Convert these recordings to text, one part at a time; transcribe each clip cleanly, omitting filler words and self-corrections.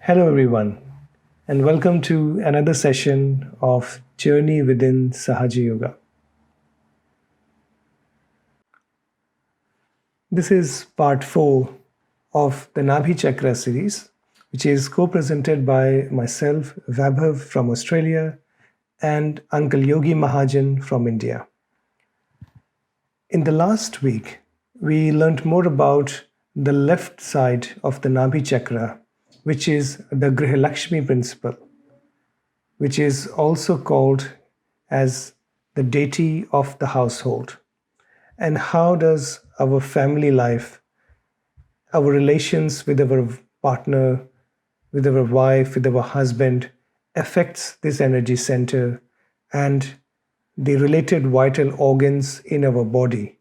Hello, everyone, and welcome to another session of Journey Within Sahaja Yoga. This is part 4 of the Nabhi Chakra series, which is co-presented by myself, Vaibhav from Australia, and Uncle Yogi Mahajan from India. In the last week, we learned more about the left side of the Nabhi Chakra, which is the LAKSHMI principle, which is also called as the deity of the household. And how does our family life, our relations with our partner, with our wife, with our husband, affects this energy center and the related vital organs in our body,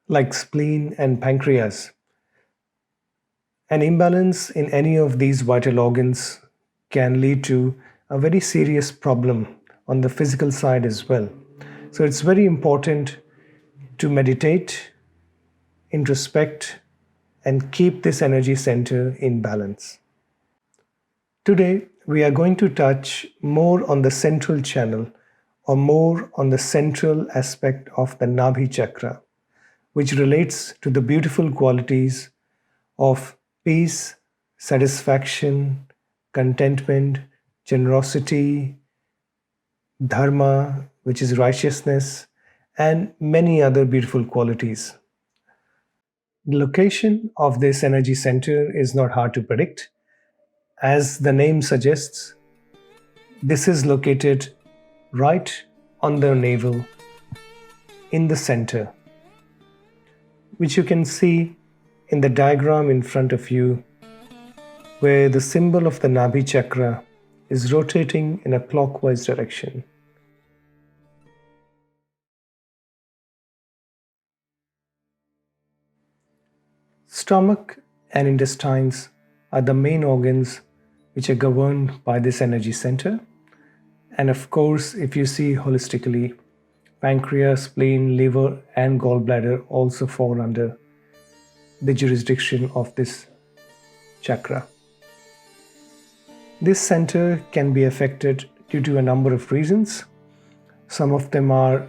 like spleen and pancreas. An imbalance in any of these vital organs can lead to a very serious problem on the physical side as well. So it's very important to meditate, introspect, and keep this energy center in balance. Today, we are going to touch more on the central channel or more on the central aspect of the Nabhi Chakra, which relates to the beautiful qualities of peace, satisfaction, contentment, generosity, dharma, which is righteousness, and many other beautiful qualities. The location of this energy center is not hard to predict. As the name suggests, this is located right on the navel in the center, which you can see in the diagram in front of you, where the symbol of the Nabhi Chakra is rotating in a clockwise direction. Stomach and intestines are the main organs which are governed by this energy center. And of course, if you see holistically, pancreas, spleen, liver, and gallbladder also fall under the jurisdiction of this chakra. This center can be affected due to a number of reasons. Some of them are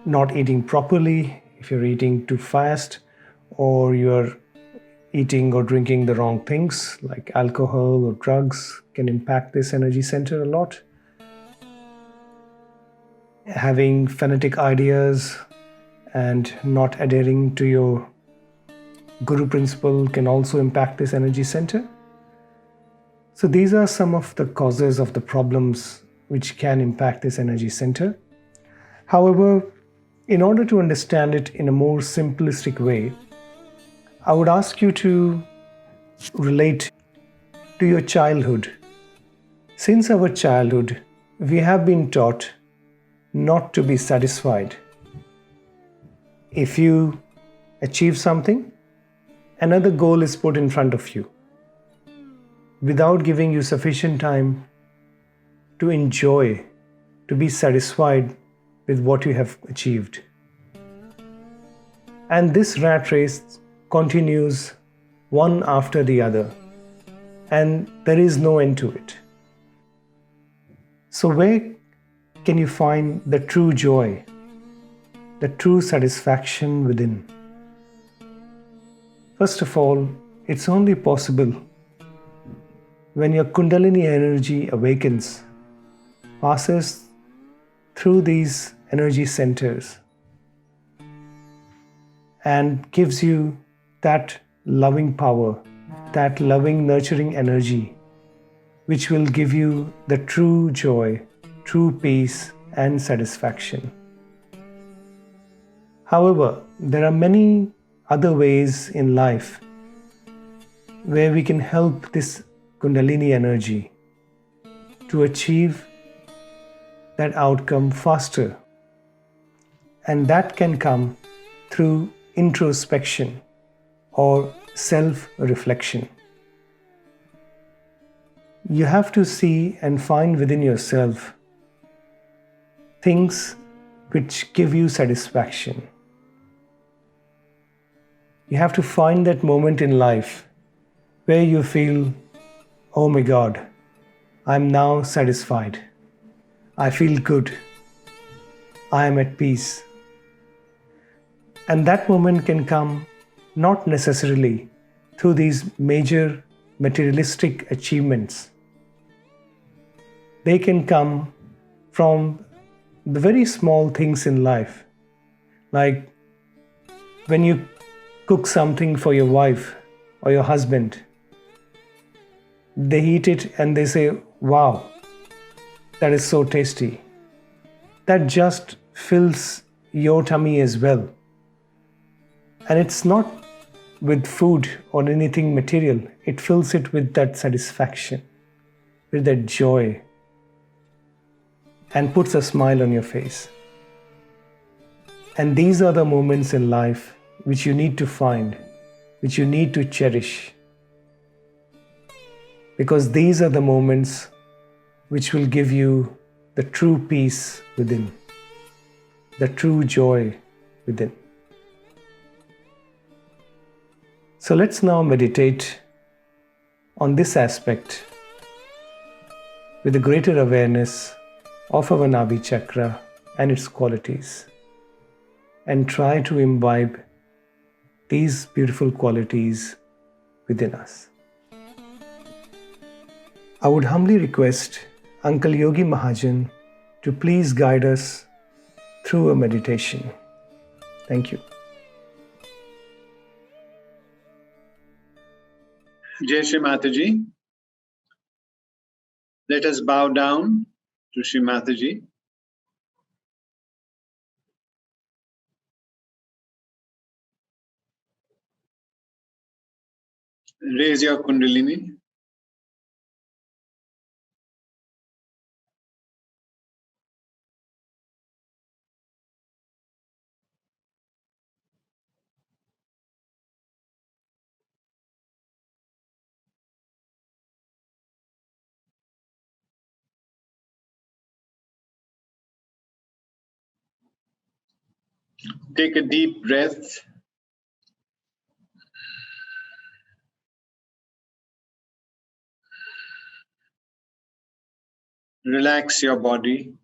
not eating properly, if you're eating too fast, or you're eating or drinking the wrong things like alcohol or drugs can impact this energy center a lot. Having fanatic ideas and not adhering to your Guru principle can also impact this energy center. So these are some of the causes of the problems which can impact this energy center. However, in order to understand it in a more simplistic way, I would ask you to relate to your childhood. Since our childhood, we have been taught not to be satisfied. If you achieve something, another goal is put in front of you without giving you sufficient time to enjoy, to be satisfied with what you have achieved. And this rat race continues one after the other, and there is no end to it. So where can you find the true joy, the true satisfaction within? First of all, it's only possible when your Kundalini energy awakens, passes through these energy centers, and gives you that loving power, that loving, nurturing energy, which will give you the true joy, true peace, and satisfaction. However, there are many other ways in life where we can help this Kundalini energy to achieve that outcome faster. And that can come through introspection or self-reflection. You have to see and find within yourself things which give you satisfaction. You have to find that moment in life where you feel, oh my God, I'm now satisfied. I feel good. I am at peace. And that moment can come not necessarily through these major materialistic achievements. They can come from the very small things in life, like when you cook something for your wife or your husband, they eat it and they say, wow, that is so tasty. That just fills your tummy as well. And it's not with food or anything material, it fills it with that satisfaction, with that joy, and puts a smile on your face. And these are the moments in life which you need to find, which you need to cherish. Because these are the moments which will give you the true peace within, the true joy within. So let's now meditate on this aspect with a greater awareness of our Nabhi Chakra and its qualities, and try to imbibe these beautiful qualities within us. I would humbly request Uncle Yogi Mahajan to please guide us through a meditation. Thank you. Jai Shri Mataji. Let us bow down to Shri Mataji. Raise your Kundalini. Take a deep breath. Relax your body.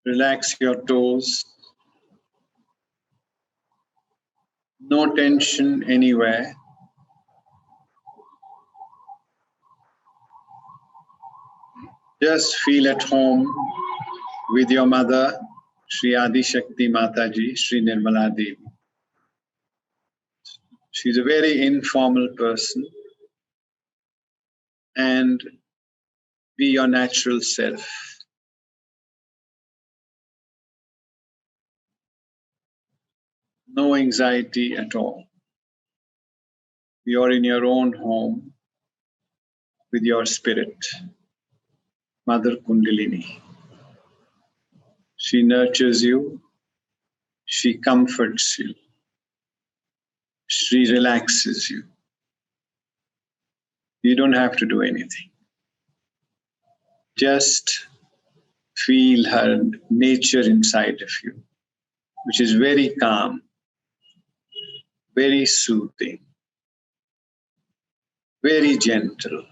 Relax your toes. No tension anywhere. Just feel at home with your mother, Shri Adi Shakti Mataji, Shri Nirmala Devi. She's a very informal person, and be your natural self. No anxiety at all. You're in your own home with your spirit, Mother Kundalini. She nurtures you. She comforts you. She relaxes you. You don't have to do anything. Just feel her nature inside of you, which is very calm, very soothing, very gentle,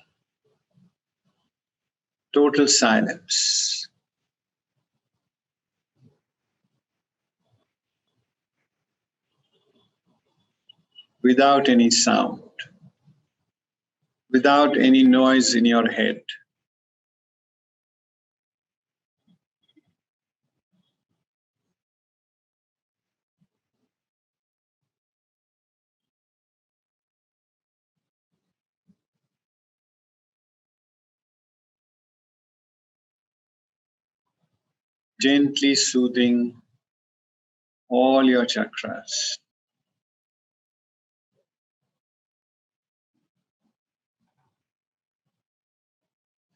total silence. Without any sound, without any noise in your head. Gently soothing all your chakras.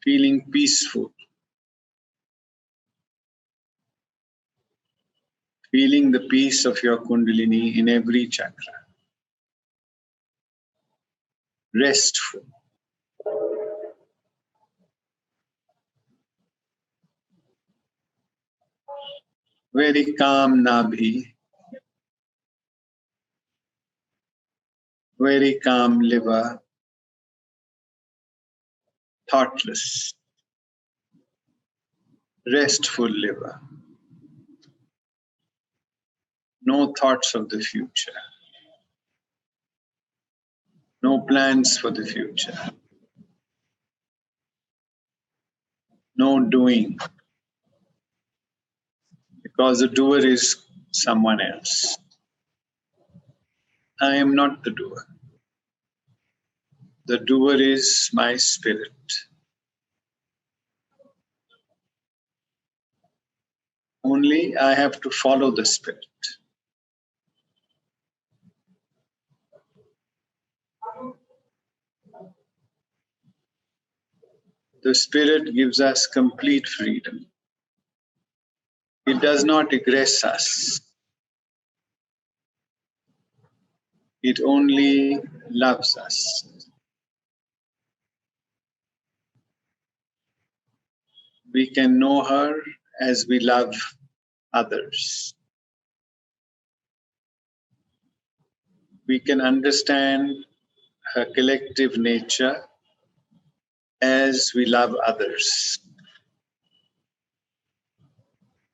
Feeling peaceful. Feeling the peace of your Kundalini in every chakra. Restful. Very calm Nabhi. Very calm liver. thoughtless, restful liver. No thoughts of the future. No plans for the future. No doing. Because the doer is someone else. I am not the doer. The doer is my spirit. Only I have to follow the spirit. The spirit gives us complete freedom. It does not aggress us. It only loves us. We can know her as we love others. We can understand her collective nature as we love others.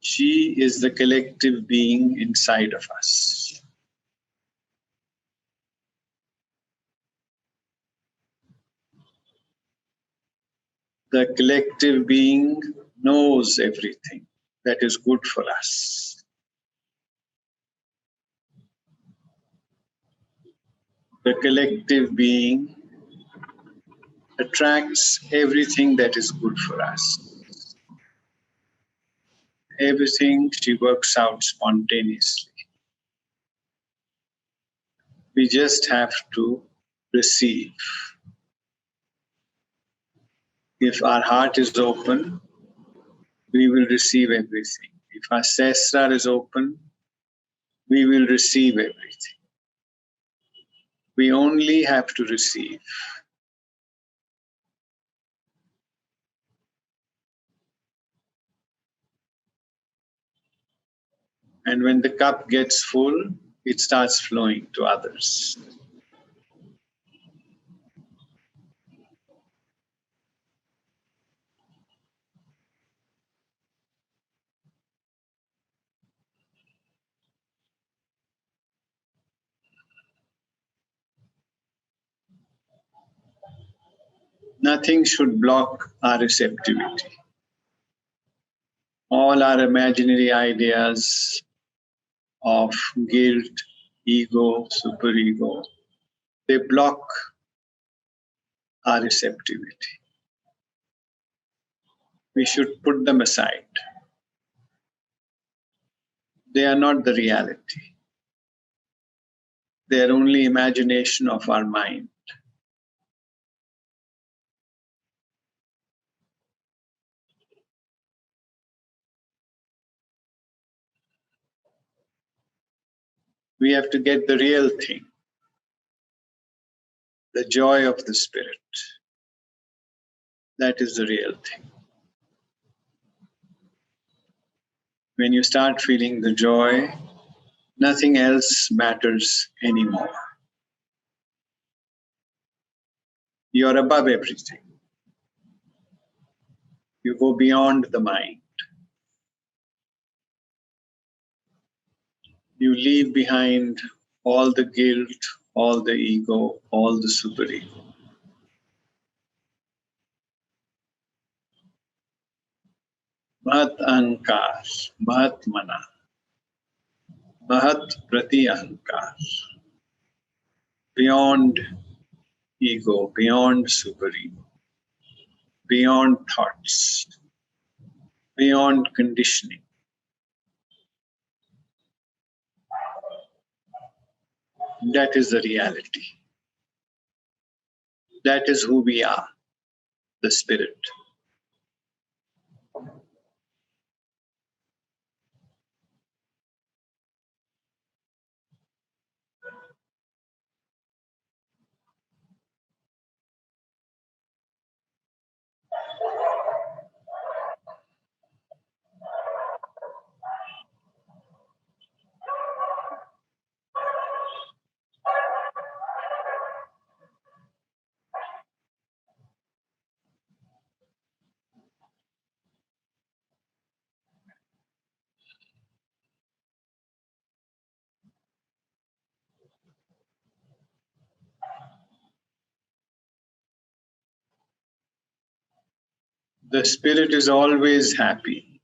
She is the collective being inside of us. The collective being knows everything that is good for us. The collective being attracts everything that is good for us. Everything she works out spontaneously. We just have to receive. If our heart is open, we will receive everything. If our sahasrara is open, we will receive everything. We only have to receive. And when the cup gets full, it starts flowing to others. Nothing should block our receptivity. All our imaginary ideas of guilt, ego, superego, they block our receptivity. We should put them aside. They are not the reality. They are only imagination of our mind. We have to get the real thing, the joy of the spirit. That is the real thing. When you start feeling the joy, nothing else matters anymore. You're above everything. You go beyond the mind. You leave behind all the guilt, all the ego, all the superego. Mahat ahankar, mahat mana, mahat prati ahankar. Beyond ego, beyond superego, beyond thoughts, beyond conditioning. That is the reality. That is who we are, the spirit. The spirit is always happy.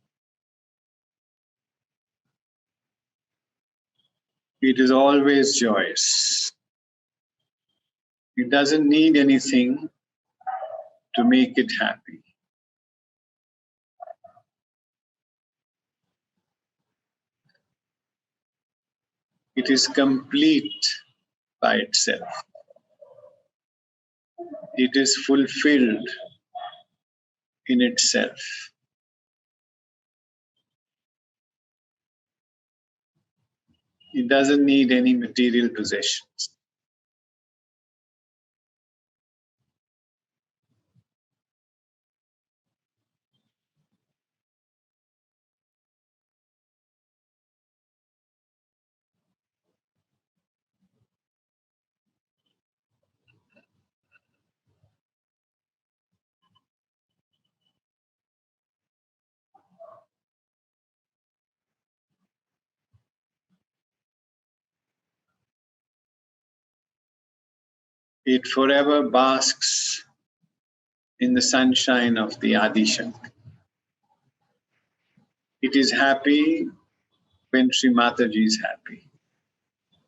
It is always joyous. It doesn't need anything to make it happy. It is complete by itself. It is fulfilled in itself. It doesn't need any material possessions. It forever basks in the sunshine of the Adi Shakti. It is happy when Sri Mataji is happy.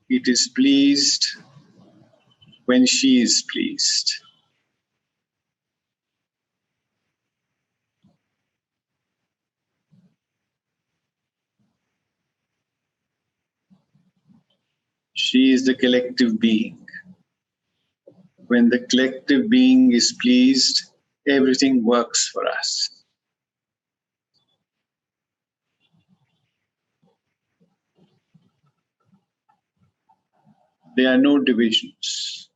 It is pleased when she is pleased. She is the collective being. When the collective being is pleased, everything works for us. There are no divisions.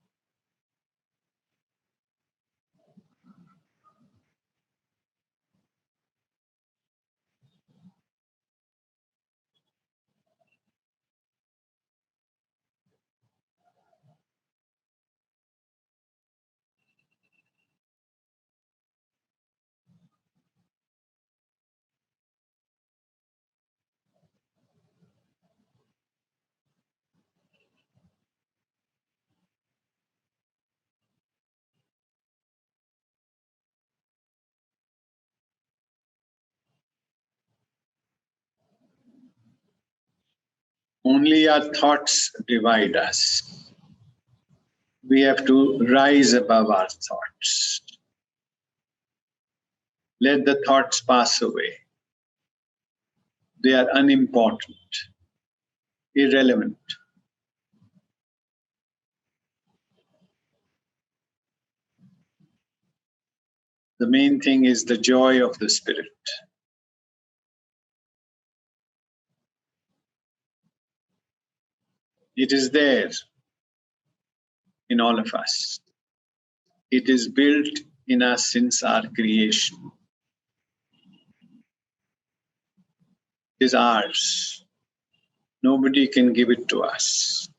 Only our thoughts divide us. We have to rise above our thoughts. Let the thoughts pass away. They are unimportant, irrelevant. The main thing is the joy of the spirit. It is there in all of us. It is built in us since our creation. It is ours. Nobody can give it to us.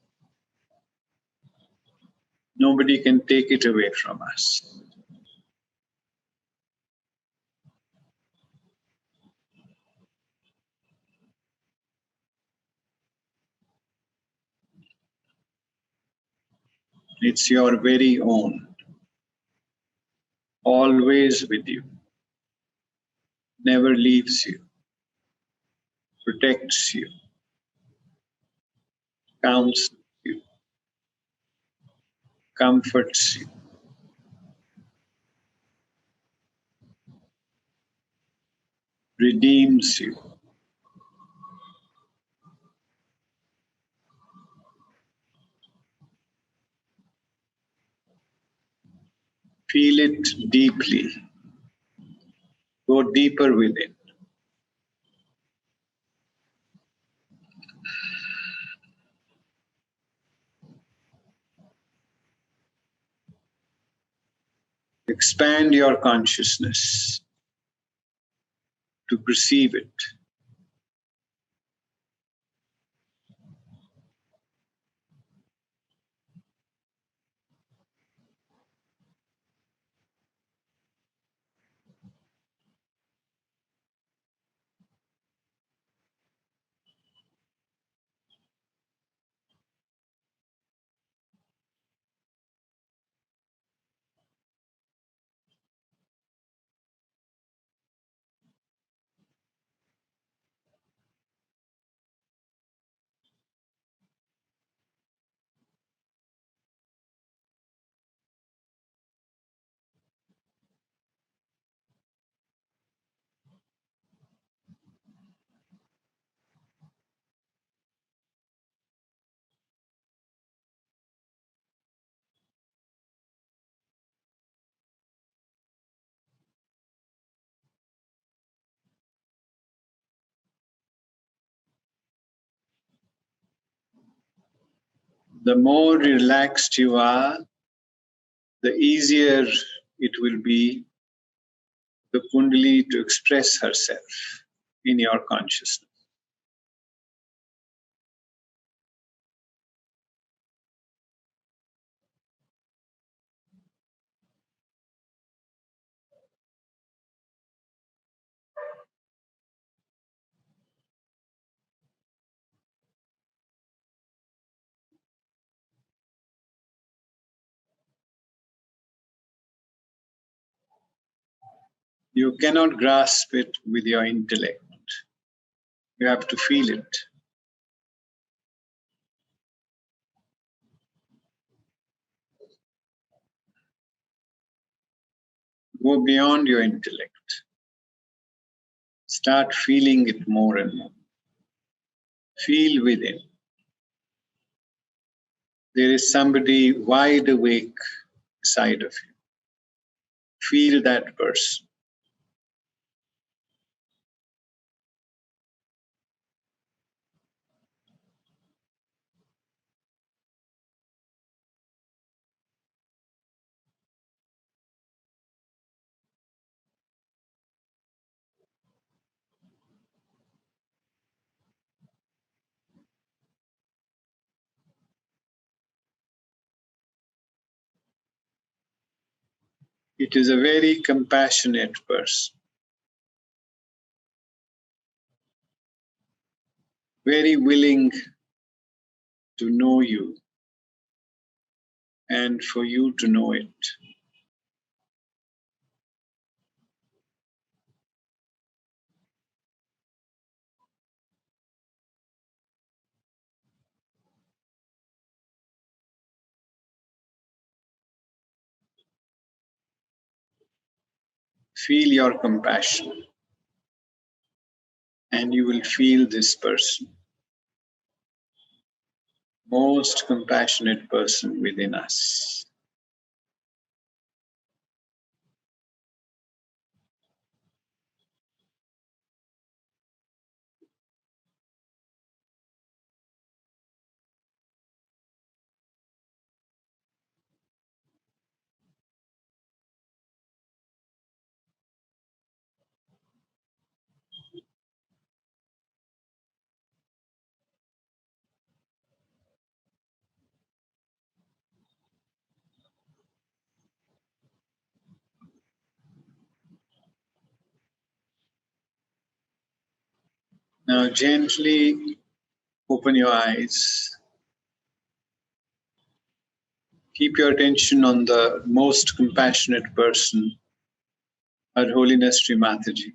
Nobody can take it away from us. It's your very own, always with you, never leaves you, protects you, counsels you, comforts you. Redeems you. Feel it deeply. Go deeper within. Expand your consciousness to perceive it. The more relaxed you are, the easier it will be the Kundalini to express herself in your consciousness. You cannot grasp it with your intellect. You have to feel it. Go beyond your intellect. Start feeling it more and more. Feel within. There is somebody wide awake beside of you. Feel that person. It is a very compassionate person, very willing to know you and for you to know it. Feel your compassion and you will feel this person, most compassionate person within us. Now gently open your eyes. Keep your attention on the most compassionate person, Her Holiness Sri Mataji.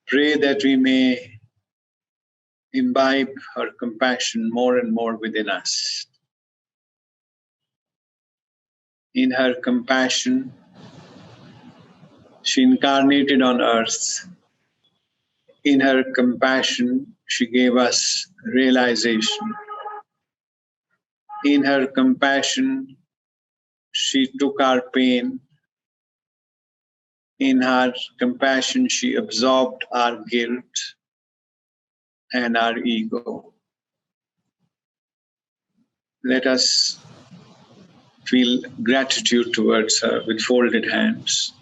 Pray that we may imbibe her compassion more and more within us. In her compassion, she incarnated on earth. In her compassion, she gave us realization. In her compassion, she took our pain. In her compassion, she absorbed our guilt and our ego. Let us feel gratitude towards her with folded hands.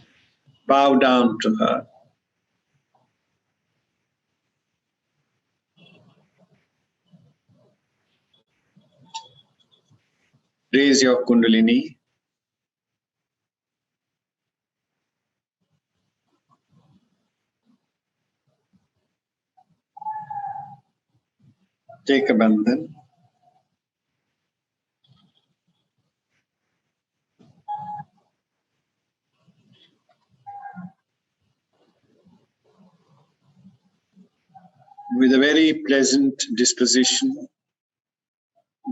Bow down to her. Raise your Kundalini. Take a bandhan. With a very pleasant disposition,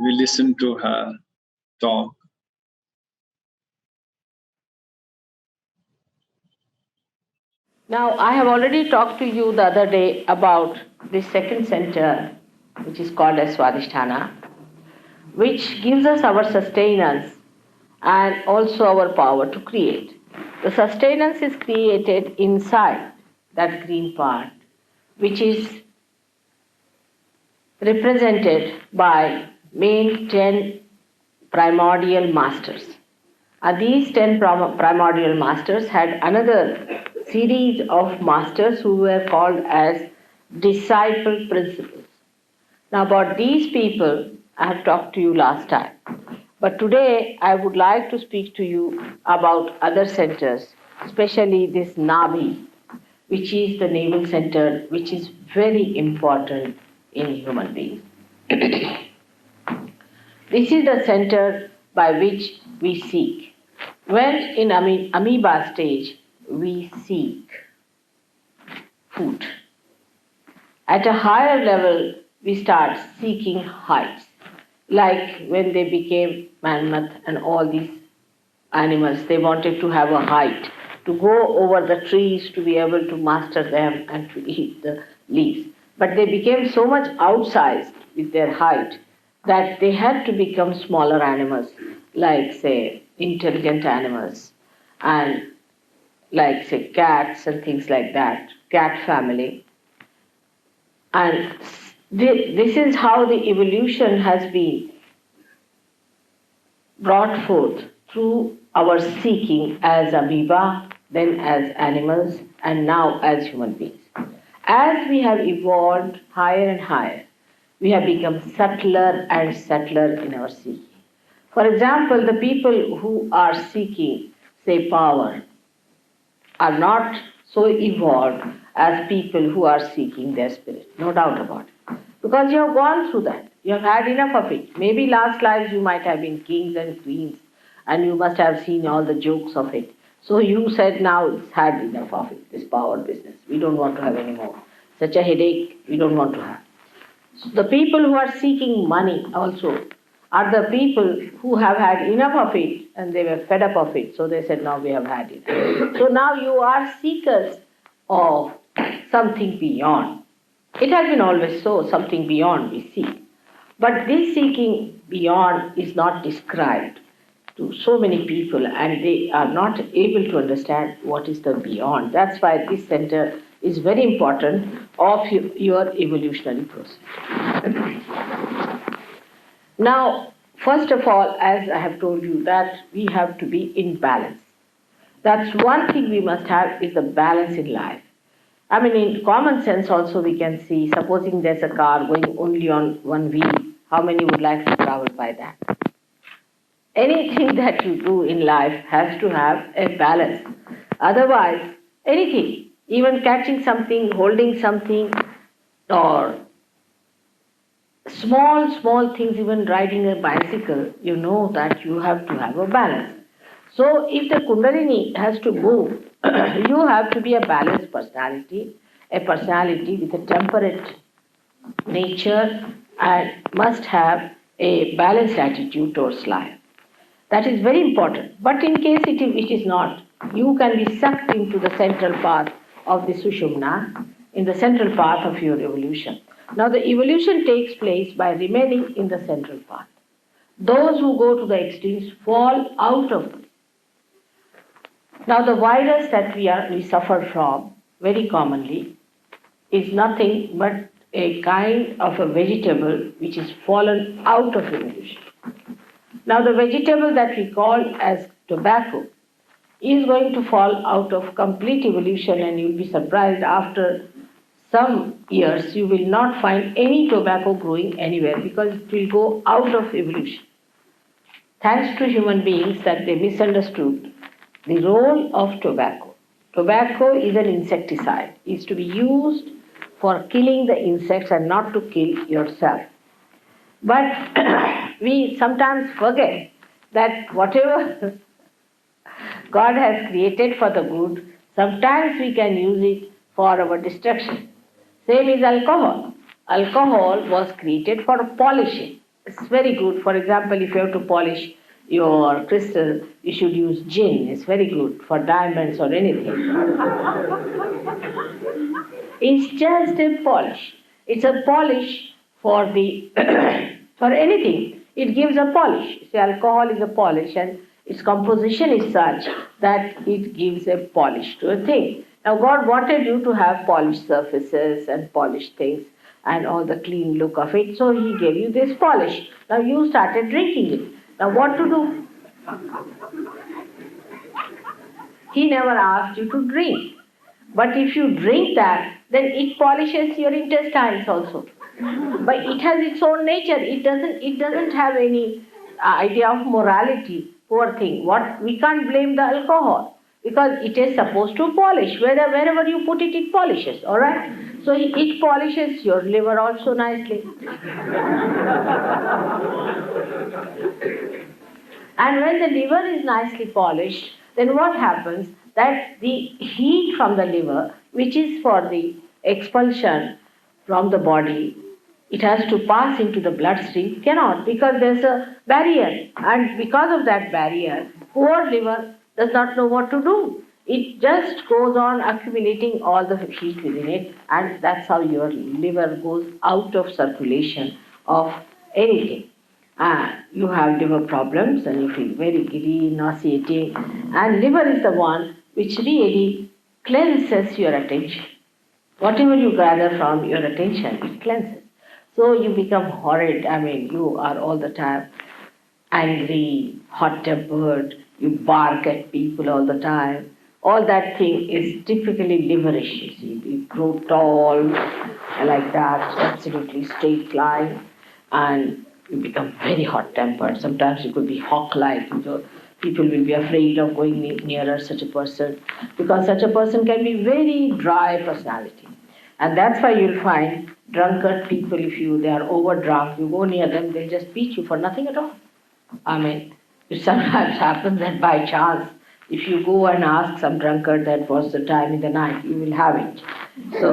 we listen to her talk. Now, I have already talked to you the other day about the second center, which is called as Swadhisthana, which gives us our sustenance and also our power to create. The sustenance is created inside that green part, which is represented by main 10 primordial masters. These 10 primordial masters had another series of masters who were called as disciple principles. Now, about these people, I have talked to you last time. But today, I would like to speak to you about other centers, especially this Nabhi, which is the navel center, which is very important in human beings. This is the center by which we seek. When in amoeba stage, we seek food. At a higher level, we start seeking heights. Like when they became mammoth and all these animals, they wanted to have a height, to go over the trees, to be able to master them and to eat the leaves. But they became so much outsized with their height that they had to become smaller animals, like, say, intelligent animals, and like, say, cats and things like that, cat family. And this is how the evolution has been brought forth through our seeking as amoeba, then as animals, and now as human beings. As we have evolved higher and higher, we have become subtler and subtler in our seeking. For example, the people who are seeking, say, power, are not so evolved as people who are seeking their spirit, no doubt about it. Because you have gone through that. You have had enough of it. Maybe last lives you might have been kings and queens and you must have seen all the jokes of it. So you said, now it's had enough of it, this power business. We don't want to have any more. Such a headache we don't want to have. So the people who are seeking money also are the people who have had enough of it and they were fed up of it. So they said, now we have had it. So now you are seekers of something beyond. It has been always so, something beyond we seek. But this seeking beyond is not described to so many people and they are not able to understand what is the beyond. That's why this center is very important of your evolutionary process. Now, first of all, as I have told you, that we have to be in balance. That's one thing we must have, is the balance in life. I mean, in common sense also we can see, supposing there's a car going only on one wheel, how many would like to travel by that? Anything that you do in life has to have a balance. Otherwise, anything, even catching something, holding something, or small things, even riding a bicycle, you know that you have to have a balance. So if the Kundalini has to move, you have to be a balanced personality, a personality with a temperate nature and must have a balanced attitude towards life. That is very important. But in case it is not, you can be sucked into the central path of the Sushumna, in the central path of your evolution. Now the evolution takes place by remaining in the central path. Those who go to the extremes fall out of it. Now the virus that we suffer from very commonly is nothing but a kind of a vegetable which is fallen out of evolution. Now the vegetable that we call as tobacco is going to fall out of complete evolution, and you'll be surprised after some years you will not find any tobacco growing anywhere because it will go out of evolution. Thanks to human beings that they misunderstood the role of tobacco. Tobacco is an insecticide. It is to be used for killing the insects and not to kill yourself. But we sometimes forget that whatever God has created for the good, sometimes we can use it for our destruction. Same is alcohol. Alcohol was created for polishing. It's very good. For example, if you have to polish your crystal, you should use gin. It's very good for diamonds or anything. It's just a polish. It's a polish for the for anything. It gives a polish. See, alcohol is a polish and its composition is such that it gives a polish to a thing. Now God wanted you to have polished surfaces and polished things, and all the clean look of it. So he gave you this polish. Now you started drinking it. Now what to do? He never asked you to drink. But if you drink that, then it polishes your intestines also. But it has its own nature. It doesn't have any idea of morality. Poor thing. What we can't blame the alcohol because it is supposed to polish. Wherever you put it, it polishes. All right. So it polishes your liver also nicely. And when the liver is nicely polished, then what happens? That the heat from the liver, which is for the expulsion from the body, it has to pass into the bloodstream, cannot because there's a barrier. And because of that barrier, poor liver does not know what to do. It just goes on accumulating all the heat within it, and that's how your liver goes out of circulation of anything. You have liver problems and you feel very giddy, nauseating, and liver is the one which really cleanses your attention. Whatever you gather from your attention, it cleanses. So you become horrid. You are all the time angry, hot-tempered, you bark at people all the time. All that thing is typically liverish, you see. You grow tall like that, absolutely straight line, and you become very hot-tempered. Sometimes you could be hawk-like. People will be afraid of going nearer such a person because such a person can be very dry personality. And that's why you'll find drunkard people, if they are over-drunk, you go near them, they'll just beat you for nothing at all. It sometimes happens that by chance, if you go and ask some drunkard that was the time in the night, you will have it. So,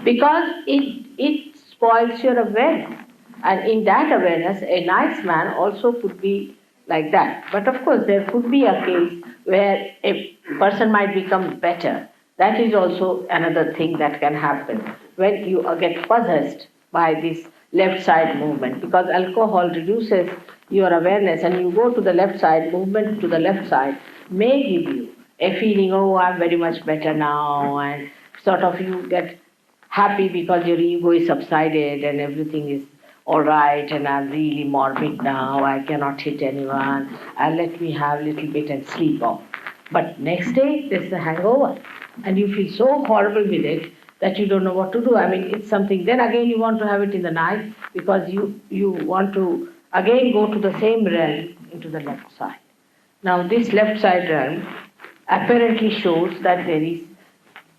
because it spoils your awareness. And in that awareness, a nice man also could be like that. But of course, there could be a case where a person might become better. That is also another thing that can happen when you get possessed by this left side movement, because alcohol reduces your awareness and you go to the left side, movement to the left side may give you a feeling, oh, I'm very much better now, and sort of you get happy because your ego is subsided and everything is all right and I'm really morbid now, I cannot hit anyone, and let me have a little bit and sleep off. But next day, there's a hangover and you feel so horrible with it that you don't know what to do. It's something, then again you want to have it in the night because you want to again go to the same realm into the left side. Now this left side realm apparently shows that there is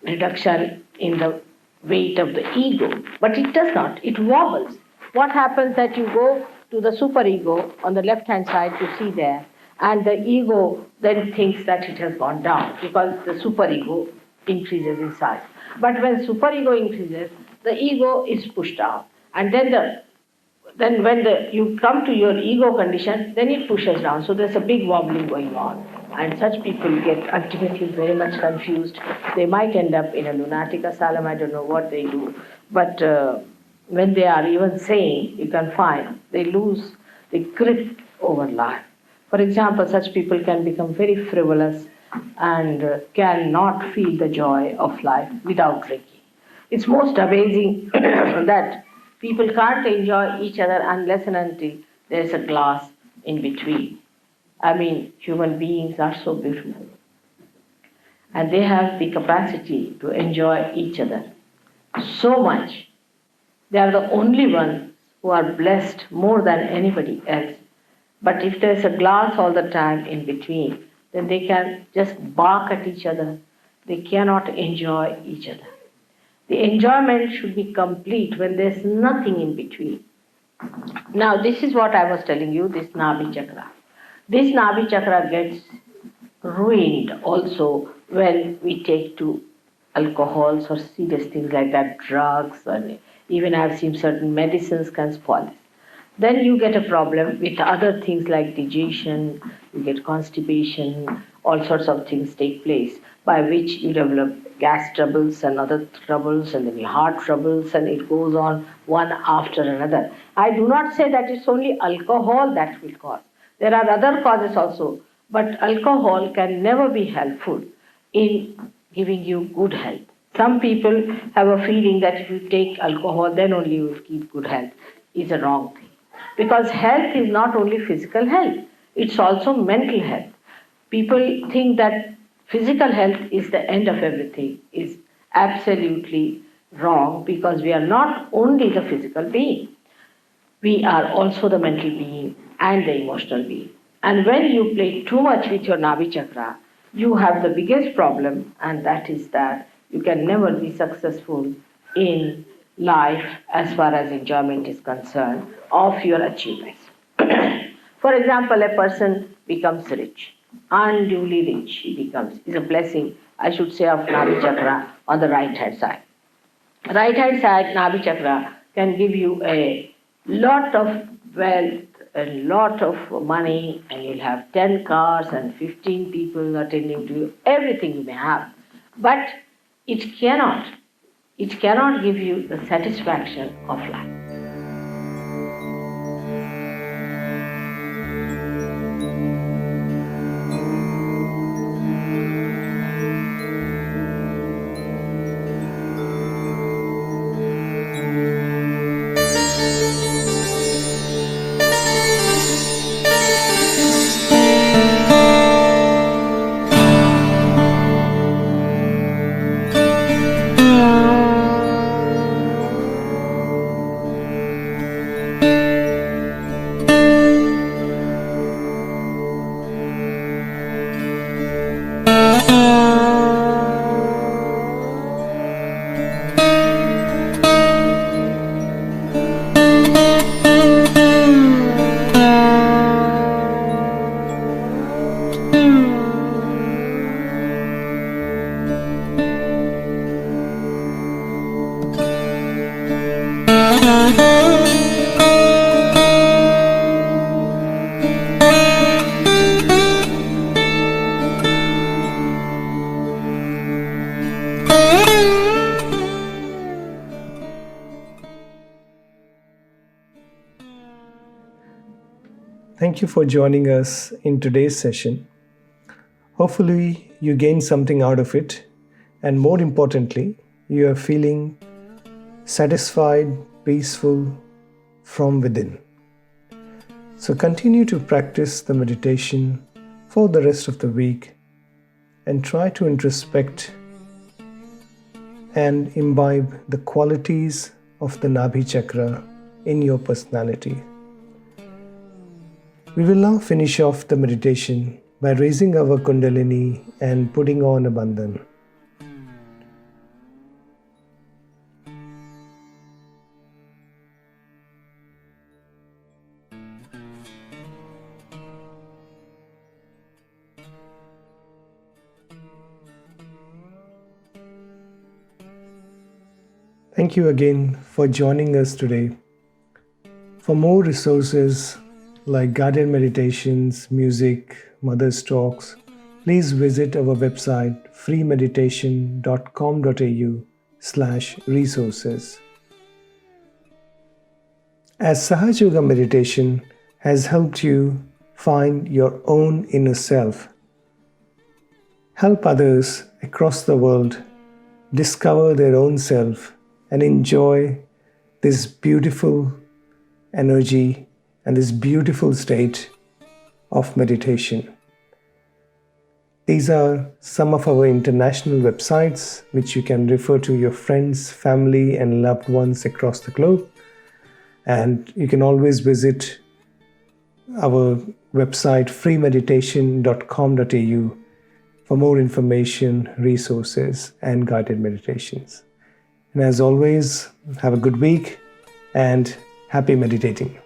reduction in the weight of the ego, but it does not, it wobbles. What happens that you go to the superego on the left hand side to see there, and the ego then thinks that it has gone down because the superego increases in size. But when superego increases, the ego is pushed down, and then when you come to your ego condition, then it pushes down. So there's a big wobbling going on, and such people get ultimately very much confused. They might end up in a lunatic asylum. I don't know what they do, but when they are even sane, you can find they lose the grip over life. For example, such people can become very frivolous and cannot feel the joy of life without drinking. It's most amazing that people can't enjoy each other unless and until there's a glass in between. Human beings are so beautiful. And they have the capacity to enjoy each other so much. They are the only ones who are blessed more than anybody else. But if there's a glass all the time in between, then they can just bark at each other. They cannot enjoy each other. The enjoyment should be complete when there's nothing in between. Now, this is what I was telling you, this Nabhi Chakra. This Nabhi Chakra gets ruined also when we take to alcohols or serious things like that, drugs, and even I've seen certain medicines can spoil it. Then you get a problem with other things like digestion, you get constipation, all sorts of things take place by which you develop gas troubles and other troubles and then your heart troubles, and it goes on one after another. I do not say that it's only alcohol that will cause. There are other causes also, but alcohol can never be helpful in giving you good health. Some people have a feeling that if you take alcohol, then only you will keep good health. It's a wrong thing. Because health is not only physical health, it's also mental health. People think that physical health is the end of everything. Is absolutely wrong, because we are not only the physical being. We are also the mental being and the emotional being. And when you play too much with your Nabhi Chakra, you have the biggest problem, and that is that you can never be successful in life as far as enjoyment is concerned of your achievements. For example, a person becomes rich, unduly rich he becomes, is a blessing, I should say, of Nabhi Chakra on the right hand side. Right hand side, Nabhi Chakra can give you a lot of wealth, a lot of money, and you'll have 10 cars and 15 people attending to you, everything you may have. But it cannot give you the satisfaction of life. Thank you for joining us in today's session. Hopefully, you gained something out of it, and more importantly, you are feeling satisfied, peaceful from within. So continue to practice the meditation for the rest of the week and try to introspect and imbibe the qualities of the Nabhi Chakra in your personality. We will now finish off the meditation by raising our Kundalini and putting on a bandhan. Thank you again for joining us today. For more resources like guided meditations, music, Mother's Talks, please visit our website freemeditation.com.au/resources. As Sahaja Yoga meditation has helped you find your own inner self, help others across the world discover their own self and enjoy this beautiful energy and this beautiful state of meditation. These are some of our international websites which you can refer to your friends, family, and loved ones across the globe. And you can always visit our website freemeditation.com.au for more information, resources, and guided meditations. And as always, have a good week and happy meditating.